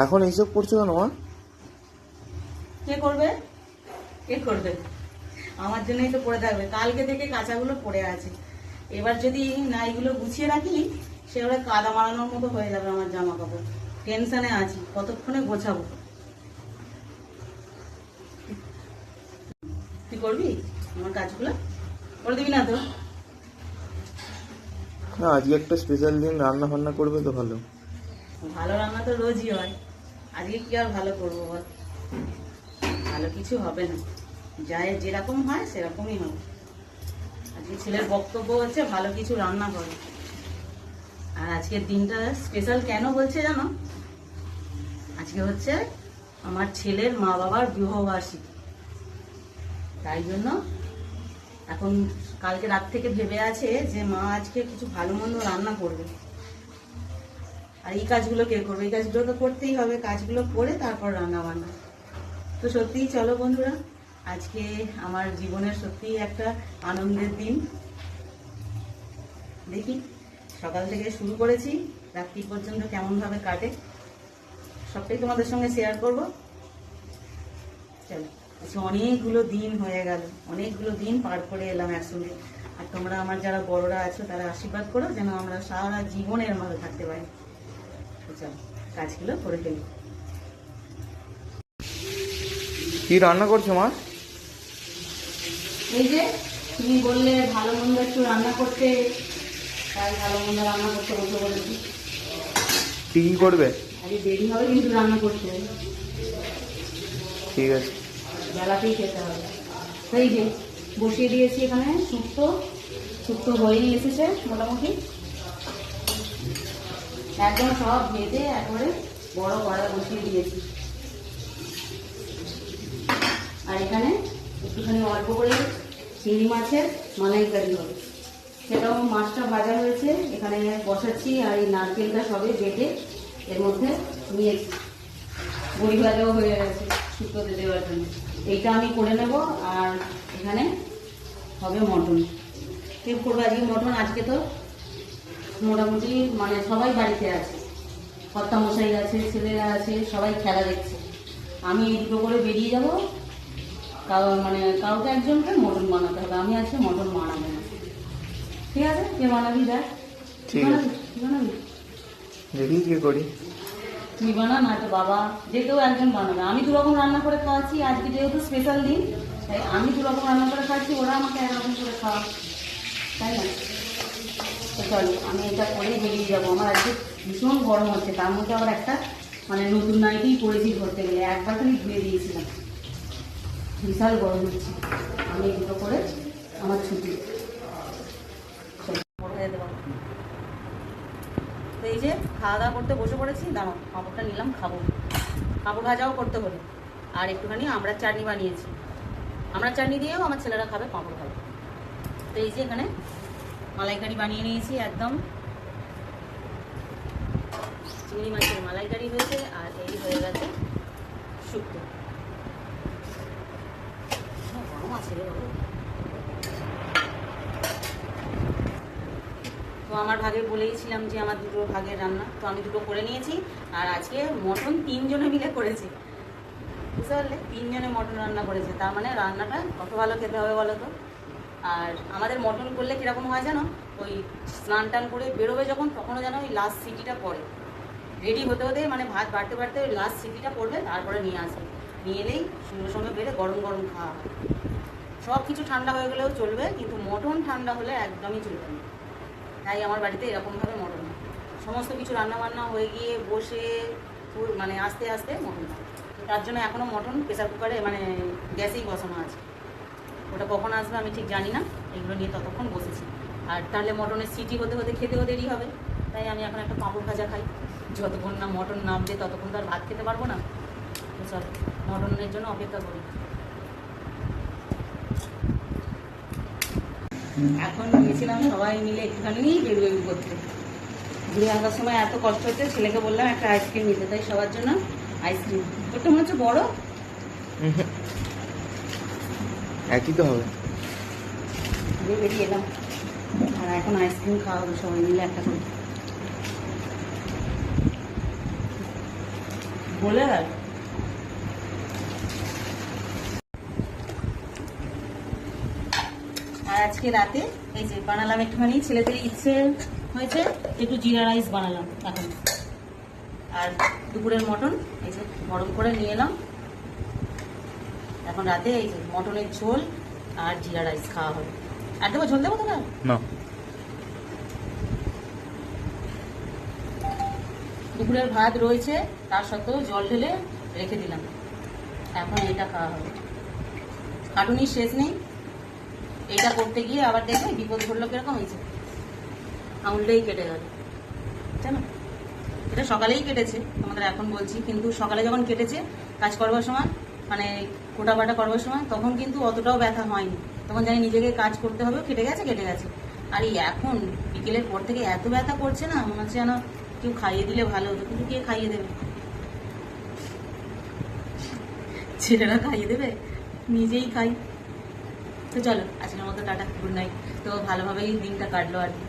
এখন এইসব করছো কেন মা? কে করবে? কে করবে? আমার জন্যই তো পড়ে থাকবে। কালকে থেকে কাঁচাগুলো পড়ে আছে। এবার যদি না এগুলো গুছিয়ে রাখি, সেগুলো কাদা মারানোর মতো হয়ে যাবে আমার জামা কাপড়। টেনশনে আছি কতক্ষণে গোছাবো। তুই করবি আমার কাজগুলো? করে দিবি না তো? না, আজকে একটা স্পেশাল দিন, রান্না ফান্না করবে তো ভালো। ভালো রান্না তো রোজই হয়, আজকে কি আর ভালো করবো বল? ভালো কিছু হবে না, যাই যেরকম হয় সেরকমই হবে। আজকে ছেলের বক্তব্য হচ্ছে ভালো কিছু রান্না করে। আর আজকের দিনটা স্পেশাল কেন বলছে জানো? আজকে হচ্ছে আমার ছেলের মা বাবার বিবাহবার্ষিকী, তাই জন্য এখন কালকে রাত থেকে ভেবে আছে যে মা আজকে কিছু ভালো মন্দ রান্না করবে। আর এই কাজগুলো কে করবে? এই কাজগুলো তো করতেই হবে, কাজগুলো করে তারপর রান্না বান্না। তো সত্যিই চলো বন্ধুরা, আজকে আমার জীবনের সত্যিই একটা আনন্দের দিন। দেখি সকাল থেকে শুরু করেছি, রাত্রি পর্যন্ত কেমনভাবে কাটে সবটাই তোমাদের সঙ্গে শেয়ার করব। চলো, আজকে অনেকগুলো দিন হয়ে গেল, অনেকগুলো দিন পার করে এলাম একসঙ্গে। আর তোমরা আমার যারা বড়রা আছো তারা আশীর্বাদ করো যেন আমরা সারা জীবনের ভালো থাকতে পারি। চলো কাজগুলো করে ফেলি। কি রান্না করছো মা? এই যে তুমি বললে ভালো মন্দ একটু রান্না করতে, তাই ভালো মন্দ রান্না করতে বসে বলেছি। কি কি করবে? আরে দেরি হবে কিন্তু রান্না করতে, ঠিক আছে। বেলাতেই খেতে হবে। সেই যে বসিয়ে দিয়েছি এখানে শুক্তো। শুক্তো হয়েই এসেছে মোটামুটি, একদম সব ভেজে একবারে বড় কড়াই বসিয়ে দিয়েছি। আর এখানে একটুখানি অল্প করে চিংড়ি মাছের মালাইকারি হবে, সেটাও মাছটা ভাজা হয়েছে এখানে বসাচ্ছি। আর এই নারকেলটা সবে বেটে এর মধ্যে নিয়েছি, বড়ি ভাজাও হয়ে গেছে শুক্তোতে দেওয়ার জন্য। এইটা আমি করে নেব। আর এখানে হবে মটন। কেউ করবো আজকে মটন। আজকে তো মোটামুটি মানে সবাই বাড়িতে আছে, কর্তামশাই আছে, ছেলেরা আছে, সবাই খেলা দেখছে। আমি এই দুটো করে বেরিয়ে যাব, মানে কাউকে একজনকে মটন বানাতে হবে। আমি আজকে মটন বানাবো না। ঠিক আছে, কে বানাবি দেখ। ঠিক আছে, বানাবি দেখি কি করি। তুই বানা, না তো বাবা, যে কেউ একজন বানাবে। আমি দু রকম রান্না করে খাওয়াচ্ছি, আজকে যেহেতু স্পেশাল দিন তাই আমি দু রকম রান্না করে খাচ্ছি, ওরা আমাকে একরকম করে খাওয়া, তাই না? তো চলো আমি এটা করেই বেরিয়ে যাবো। আমার আজকে ভীষণ গরম হচ্ছে, তার মধ্যে আবার একটা মানে নতুন নাইটেই পরেছি ধরতে গেলে, একবার খালি ধুয়ে দিয়েছিলাম। বিশাল গরম হচ্ছে। আমি এগুলো করে আমার ছুটি। তো এই যে খাওয়া দাওয়া করতে বসে পড়েছি, দাঁড়াও পাঁপড়টা নিলাম, খাবো। পাঁপড় ভাজাও করতে হলো। আর একটুখানি আমড়ার চাটনি বানিয়েছি, আমড়ার চাটনি দিয়েও আমার ছেলেরা খাবে, পাঁপড় খাবে। তো এই যে এখানে মালাইকারি বানিয়ে নিয়েছি, একদম চিংড়ি মাছের মালাইকারি হয়েছে। আর এই হয়ে গেছে শুক্তো। গরম আছে রে বাবু। তো আমার ভাগে বলেইছিলাম যে আমার দুটো ভাগের রান্না, তো আমি দুটো করে নিয়েছি। আর আজকে মটন 3 জনে মিলে করেছি, বুঝতে পারলে? 3 জনে মটন রান্না করেছে, তার মানে রান্নাটা কত ভালো খেতে হবে বলো তো। আর আমাদের মটন করলে কীরকম হয় জানো, ওই স্নান টান করে বেরোবে যখন, তখনও যেন ওই লাস্ট সিটিটা পড়ে, রেডি হতে হতে মানে ভাত বাড়তে বাড়তে ওই লাস্ট সিটিটা পড়বে, তারপরে নিয়ে আসবে। নিয়ে এলেই সঙ্গে সঙ্গে বেড়ে গরম গরম খাওয়া হয়। সব কিছু ঠান্ডা হয়ে গেলেও চলবে, কিন্তু মটন ঠান্ডা হলে একদমই চলবে না। তাই আমার বাড়িতে এরকমভাবে মটন হয়, সমস্ত কিছু রান্নাবান্না হয়ে গিয়ে বসে মানে আস্তে আস্তে মটন হয়। তার জন্য এখনও মটন প্রেসার কুকারে মানে গ্যাসেই বসানো আছে। ওটা কখন আসবে আমি ঠিক জানি না, এগুলো নিয়ে ততক্ষণ বসেছি। আর তাহলে মটনের সিটি হতে হতে খেতেও দেরি হবে, তাই আমি এখন একটা পাঁপড় ভাজা খাই। যতক্ষণ না মটন নামবে ততক্ষণ তো আর ভাত খেতে পারবো না। তো চল মটনের জন্য অপেক্ষা করি। এখন গিয়েছিলাম সবাই মিলে একটুখানি বেরোবে করতে, ঘুরে আসার সময় এত কষ্ট হচ্ছে, ছেলেকে বললাম একটা আইসক্রিম নিতে, তাই সবার জন্য আইসক্রিম। ওটা মনে হচ্ছে বড়, একই তো হবে। বেরিয়ে এলাম আর এখন আইসক্রিম খাওয়া হবে সবাই মিলে একটা করে। বলে গেল। আর আজকে রাতে এই যে বানালাম একটুখানি, ছেলেদের ইচ্ছে হয়েছে একটু জিরা রাইস বানালাম এখন। আর দুপুরের মটন এই যে গরম করে নিয়ে এলাম, এখন রাতে এই যে মটনের ঝোল আর জিরা রাইস খাওয়া হবে। আর দেবো ঝোল দেবো তো না? না। দুপুরের ভাত রয়েছে, তার সত্ত্বেও জল ঢেলে রেখে দিলাম, এখন এটা খাওয়া হবে। খাটুনির শেষ নেই, এটা করতে গিয়ে আবার দেখে বিপদ ঘটলো কিরকম হয়েছে, আঙুলটাই কেটে গেল জানো। এটা সকালেই কেটেছে, তোমাদের এখন বলছি, কিন্তু সকালে যখন কেটেছে কাজ করবার সময়, মানে কোটা বাটা করবার সময়, তখন কিন্তু অতটাও ব্যথা হয়নি, তখন জানি নিজেকে কাজ করতে হবে, কেটে গেছে। আর এই এখন বিকেলের পর থেকে এত ব্যথা করছে না, মনে হচ্ছে যেন কেউ খাইয়ে দিলে ভালো হতো, কিন্তু কে খাইয়ে দেবে? ছেলেরা খাইয়ে দেবে? নিজেই খাই। তো চলো আজকের মতো টাটা, গুড নাইট। তো ভালোভাবেই দিনটা কাটলো আর কি।